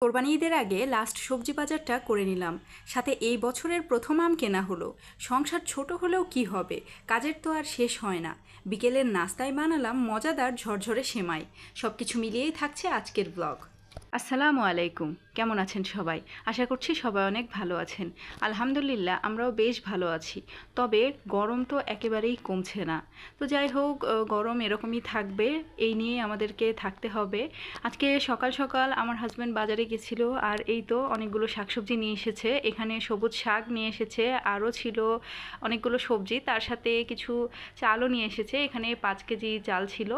কোরবানি ঈদের আগে লাস্ট সবজি বাজারটা করে নিলাম, সাথে এই বছরের প্রথম আম কেনা হলো। সংসার ছোট হলেও কি হবে, কাজের তো আর শেষ হয় না। বিকেলের নাস্তায় বানালাম মজাদার ঝরঝরে সেমাই। সব কিছু মিলিয়েই থাকছে আজকের ব্লগ। আসসালামু আলাইকুম, কেমন আছেন সবাই? আশা করছি সবাই অনেক ভালো আছেন। আলহামদুলিল্লাহ আমরাও বেশ ভালো আছি। তবে গরম তো একেবারেই কমছে না। তো যাই হোক, গরম এরকমই থাকবে, এই নিয়ে আমাদেরকে থাকতে হবে। আজকে সকাল সকাল আমার হাজব্যান্ড বাজারে গেছিলো, আর এই তো অনেকগুলো শাকসবজি নিয়ে এসেছে। এখানে সবুজ শাক নিয়ে এসেছে, আরও ছিল অনেকগুলো সবজি, তার সাথে কিছু চালও নিয়ে এসেছে। এখানে 5 কেজি চাল ছিল।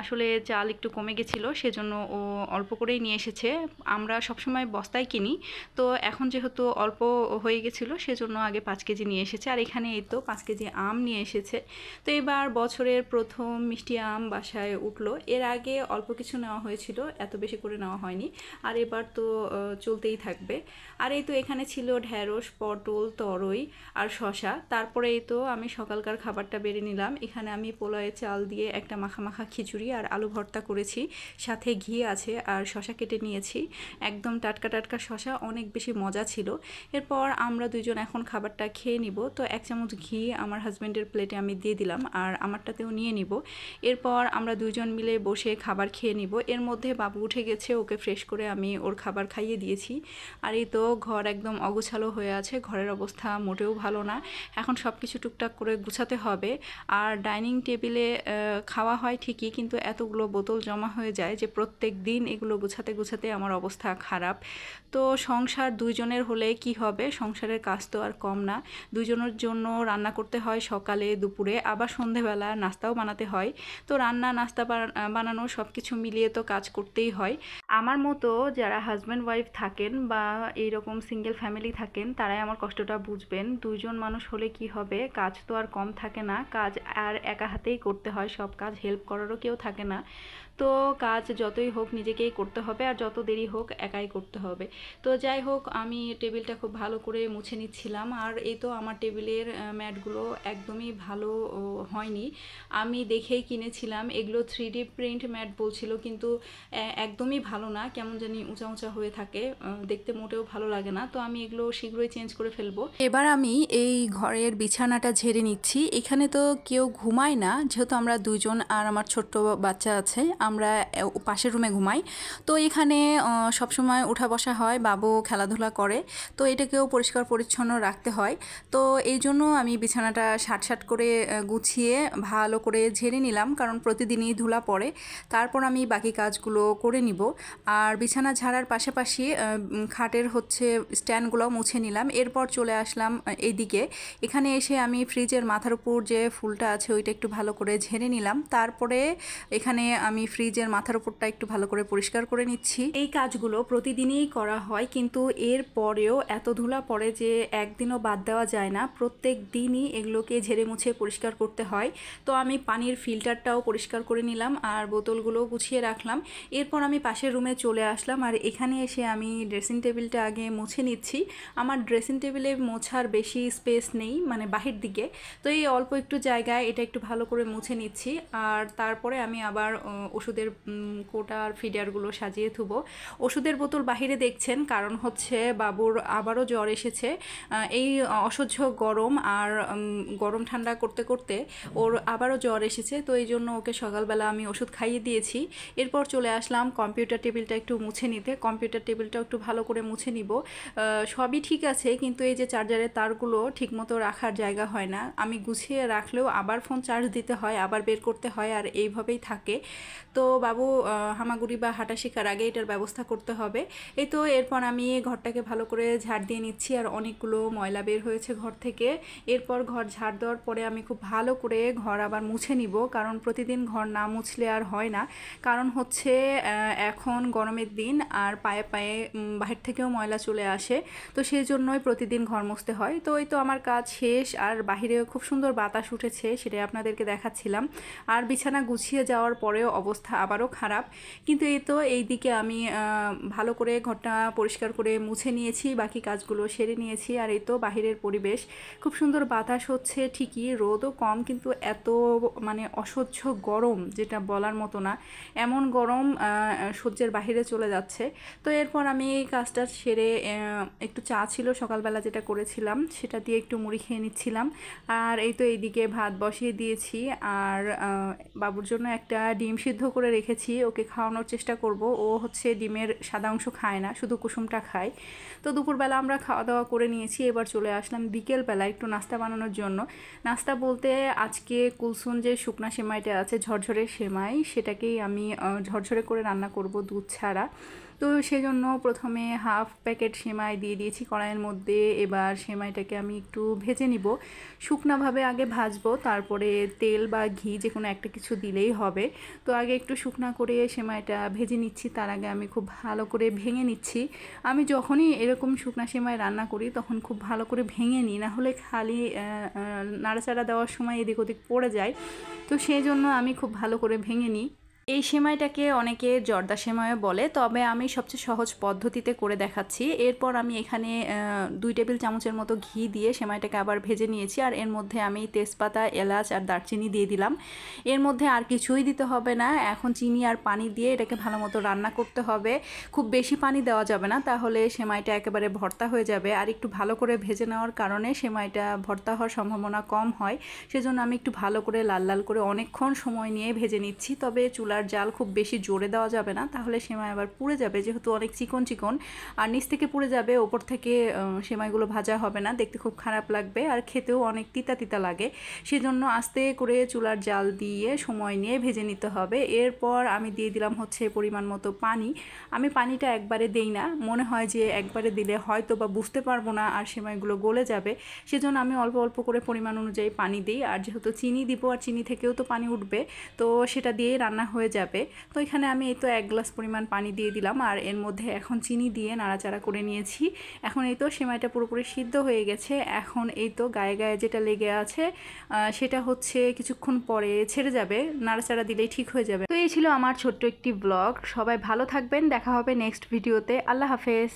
আসলে চাল একটু কমে গেছিলো, সেজন্য ও অল্প করেই নিয়ে এসেছে। আমরা সবসময় বস্তায় কিনি, তো এখন যেহেতু অল্প হয়ে গেছিলো সেজন্য আগে 5 কেজি নিয়ে এসেছে। আর এখানে এই তো 5 কেজি আম নিয়ে এসেছে। তো এবার বছরের প্রথম মিষ্টি আম বাসায় উঠলো। এর আগে অল্প কিছু নেওয়া হয়েছিল, এত বেশি করে নেওয়া হয়নি। আর এবার তো চলতেই থাকবে। আর এই তো এখানে ছিল ঢ্যাঁড়স, পটল, তরই আর শশা। তারপরে এই তো আমি সকালকার খাবারটা বেড়ে নিলাম। এখানে আমি পোলাওয়ের চাল দিয়ে একটা মাখা মাখা খিচুড়ি আর আলু ভর্তা করেছি, সাথে ঘি আছে আর শশা কেটে নিয়েছি। একদম টাটকা টাটকা শশা, অনেক বেশি মজা ছিল। এরপর আমরা দুজন এখন খাবারটা খেয়ে নিব। তো 1 চামচ ঘি আমার হাজব্যান্ডের প্লেটে আমি দিয়ে দিলাম, আর আমারটাতেও নিয়ে নিব। এরপর আমরা দুজন মিলে বসে খাবার খেয়ে নিব। এর মধ্যে বাবু উঠে গেছে, ওকে ফ্রেশ করে আমি ওর খাবার খাইয়ে দিয়েছি। আর এই তো ঘর একদম অগোছালো হয়ে আছে, ঘরের অবস্থা মোটেও ভালো না। এখন সব কিছু টুকটাক করে গুছাতে হবে। আর ডাইনিং টেবিলে খাওয়া হয় ঠিকই, কিন্তু এতগুলো বোতল জমা হয়ে যায় যে প্রত্যেক দিন এগুলো গুছাতে গুছাতে আমার অবস্থা খারাপ। তো সংসার দুইজনের হলে কি হবে, সংসারের কাজ তো আর কম না। দুইজনের জন্য রান্না করতে হয় সকালে, দুপুরে, আবার সন্ধেবেলা নাস্তাও বানাতে হয়। তো রান্না, নাস্তা বানানো সব কিছু মিলিয়ে তো কাজ করতেই হয়। আমার মতো যারা হাজব্যান্ড ওয়াইফ থাকেন বা এইরকম সিঙ্গেল ফ্যামিলি থাকেন, তারাই আমার কষ্টটা বুঝবেন। দুইজন মানুষ হলে কি হবে, কাজ তো আর কম থাকে না, কাজ আর একা হাতেই করতে হয়, সব কাজ হেল্প করারও কেউ থাকে না। তো কাজ যতই হোক নিজেকেই করতে হবে, আর যত দেরি হোক একাই করতে হবে। তো যাই হোক, আমি টেবিলটা খুব ভালো করে মুছে নিচ্ছিলাম। আর এই তো আমার টেবিলের ম্যাটগুলো একদমই ভালো হয়নি। আমি দেখেই কিনেছিলাম, এগুলো 3D প্রিন্ট ম্যাট বলছিল, কিন্তু একদমই ভালো না, কেমন জানি উঁচা উঁচা হয়ে থাকে, দেখতে মোটেও ভালো লাগে না। তো আমি এগুলো শীঘ্রই চেঞ্জ করে ফেলবো। এবার আমি এই ঘরের বিছানাটা ঝেড়ে নিচ্ছি। এখানে তো কেউ ঘুমায় না, যেহেতু আমরা দুজন আর আমার ছোট্ট বাচ্চা আছে, আমরা পাশের রুমে ঘুমাই। তো এখানে সবসময় উঠা বসা হয়, বাবু খেলাধুলা করে, তো এটাকেও পরিষ্কার পরিচ্ছন্ন রাখতে হয়। তো এই জন্য আমি বিছানাটা সাট করে গুছিয়ে ভালো করে ঝেড়ে নিলাম, কারণ প্রতিদিনই ধুলা পড়ে। তারপর আমি বাকি কাজগুলো করে নিব। আর বিছানা ঝাড়ার পাশাপাশি খাটের স্ট্যান্ডগুলো মুছে নিলাম। এরপর চলে আসলাম এইদিকে। এখানে এসে আমি ফ্রিজের মাথার উপর যে ফুলটা আছে ওইটা একটু ভালো করে ঝেড়ে নিলাম। তারপরে এখানে আমি ফ্রিজের মাথার উপরটা একটু ভালো করে পরিষ্কার করে নিচ্ছি। এই কাজগুলো প্রতিদিনই করা হয়, কিন্তু এর পরেও এত ধুলা পড়ে যে একদিনও বাদ দেওয়া যায় না, প্রত্যেক দিনই এগুলোকে ঝেড়ে মুছে পরিষ্কার করতে হয়। তো আমি পানির ফিল্টারটাও পরিষ্কার করে নিলাম, আর বোতলগুলো গুছিয়ে রাখলাম। এরপর আমি পাশের রুমে চলে আসলাম, আর এখানে এসে আমি ড্রেসিং টেবিলটা আগে মুছে নিচ্ছি। আমার ড্রেসিং টেবিলে মোছার বেশি স্পেস নেই, মানে বাহির দিকে। তো এই অল্প একটু জায়গায় এটা একটু ভালো করে মুছে নিচ্ছি। আর তারপরে আমি আবার ওষুধের কোটা আর ফিডারগুলো সাজিয়ে থুবো। ওষুধের বোতল বাহিরে দেখছেন, কারণ বাবুর আবারও জ্বর এসেছে। এই অসহ্য গরম আর গরম ঠান্ডা করতে করতে ওর আবারও জ্বর এসেছে, তো এই জন্য ওকে সকালবেলা আমি ওষুধ খাইয়ে দিয়েছি। এরপর চলে আসলাম কম্পিউটার টেবিলটা একটু মুছে নিতে। কম্পিউটার টেবিলটাও একটু ভালো করে মুছে নিব। সবই ঠিক আছে, কিন্তু এই যে চার্জারের তারগুলো ঠিকমতো রাখার জায়গা হয় না। আমি গুছিয়ে রাখলেও আবার ফোন চার্জ দিতে হয়, আবার বের করতে হয়, আর এইভাবেই থাকে। তো বাবু হামাগুড়ি বা হাঁটা শেখার আগে এটার ব্যবস্থা করতে হবে। এই তো এরপর আমি ঘরটাকে ভালো করে ঝাড় দিয়ে নিচ্ছি, আর অনেকগুলো ময়লা বের হয়েছে ঘর থেকে। এরপর ঘর ঝাড় দেওয়ার পরে আমি খুব ভালো করে ঘর আবার মুছে নিব, কারণ প্রতিদিন ঘর না মুছলে আর হয় না। কারণ এখন গরমের দিন, আর পায়ে পায়ে বাহির থেকেও ময়লা চলে আসে, তো সেই জন্যই প্রতিদিন ঘর মুছতে হয়। তো এই তো আমার কাজ শেষ, আর বাহিরে খুব সুন্দর বাতাস উঠেছে, সেটাই আপনাদেরকে দেখাচ্ছিলাম। আর বিছানা গুছিয়ে যাওয়ার পরেও অবস্থা আবারও খারাপ। কিন্তু এই তো এইদিকে আমি ভালো করে ঘরটা পরিষ্কার করে মুছে নিয়েছি, বাকি কাজগুলো সেরে নিয়েছি। আর এই তো বাহিরের পরিবেশ, খুব সুন্দর বাতাস হচ্ছে ঠিকই, রোদও কম, কিন্তু এত মানে অসহ্য গরম যেটা বলার মতো না, এমন গরম সহ্যের বাহিরে চলে যাচ্ছে। তো এরপর আমি এই কাজটা সেরে একটু চা ছিল সকালবেলা যেটা করেছিলাম সেটা দিয়ে একটু মুড়ি খেয়ে নিচ্ছিলাম। আর এই তো এইদিকে ভাত বসিয়ে দিয়েছি, আর বাবুর জন্য একটা ডিম সিদ্ধ করে রেখেছি, ওকে খাওয়ানোর চেষ্টা করব। ও হচ্ছে ডিমের সাদা অংশ খায় না, শুধু কুসুমটা খায়। তো দুপুরবেলা আমরা খাওয়া দাওয়া করে নিয়েছি, এবার চলে আসলাম বিকেলবেলা একটু নাস্তা বানানোর জন্য। নাস্তা বলতে আজকে কুলসুন যে শুকনা সেমাইটা আছে, ঝরঝরে সেমাই, সেটাকেই আমি ঝরঝরে করে রান্না করব দুধ ছাড়া। তো সেজন্য প্রথমে হাফ প্যাকেট সেমাই দিয়ে দিয়েছি কড়াইয়ের মধ্যে। এবার সেমাইটাকে আমি একটু ভেজে নিব, শুকনাভাবে আগে ভাজবো, তারপরে তেল বা ঘি যে কোনো একটা কিছু দিলেই হবে। তো আগে একটু শুকনা করে সেমাইটা ভেজে নিচ্ছি, তার আগে আমি খুব ভালো করে ভেঙে নিচ্ছি। আমি যখনই এরকম শুকনা সেমাই রান্না করি তখন খুব ভালো করে ভেঙে নিই, না হলে খালি নাড়াচাড়া দেওয়ার সময় এদিক ওদিক পড়ে যায়। তো সেই জন্য আমি খুব ভালো করে ভেঙে নিই। এই সেমাইটাকে অনেকে জর্দা সেমাইও বলে, তবে আমি সবচেয়ে সহজ পদ্ধতিতে করে দেখাচ্ছি। এরপর আমি এখানে 2 টেবিল চামচের মতো ঘি দিয়ে সেমাইটাকে আবার ভেজে নিয়েছি, আর এর মধ্যে আমি তেজপাতা, এলাচ আর দারচিনি দিয়ে দিলাম। এর মধ্যে আর কিছুই দিতে হবে না, এখন চিনি আর পানি দিয়ে এটাকে ভালো মতো রান্না করতে হবে। খুব বেশি পানি দেওয়া যাবে না, তাহলে সেমাইটা একেবারে ভর্তা হয়ে যাবে। আর একটু ভালো করে ভেজে নেওয়ার কারণে সেমাইটা ভর্তা হওয়ার সম্ভাবনা কম হয়, সেজন্য আমি একটু ভালো করে লাল লাল করে অনেকক্ষণ সময় নিয়ে ভেজে নিচ্ছি। তবে চুলার জাল খুব বেশি জোরে দেওয়া যাবে না, তাহলে সেমাই আবার পুড়ে যাবে, যেহেতু অনেক চিকন চিকন, আর নিচ থেকে পুড়ে যাবে, ওপর থেকে সেমাইগুলো ভাজা হবে না, দেখতে খুব খারাপ লাগবে, আর খেতেও অনেক তিতা তিতা লাগে। সেজন্য আস্তে করে চুলার জাল দিয়ে সময় নিয়ে ভেজে নিতে হবে। এরপর আমি দিয়ে দিলাম হচ্ছে পরিমাণ মতো পানি। আমি পানিটা একবারে দেই না, মনে হয় যে একবারে দিলে হয়তো বা বুঝতে পারবো না আর সেমাইগুলো গলে যাবে, সেজন্য আমি অল্প অল্প করে পরিমাণ অনুযায়ী পানি দিই। আর যেহেতু চিনি দিব, আর চিনি থেকেও তো পানি উঠবে, তো সেটা দিয়েই রান্না হয়ে যাবে। তো এখানে আমি এই তো 1 গ্লাস পরিমাণ পানি দিয়ে দিলাম, আর এর মধ্যে এখন চিনি দিয়ে নাড়াচাড়া করে নিয়েছি। এখন এই তো সেমাইটা পুরোপুরি সিদ্ধ হয়ে গেছে। এখন এই তো গায়ে গায়ে যেটা লেগে আছে সেটা হচ্ছে কিছুক্ষণ পরে ছেড়ে যাবে, নাড়াচাড়া দিলেই ঠিক হয়ে যাবে। তো এই ছিল আমার ছোট্ট একটি ব্লগ। সবাই ভালো থাকবেন, দেখা হবে নেক্সট ভিডিওতে। আল্লাহ হাফেজ।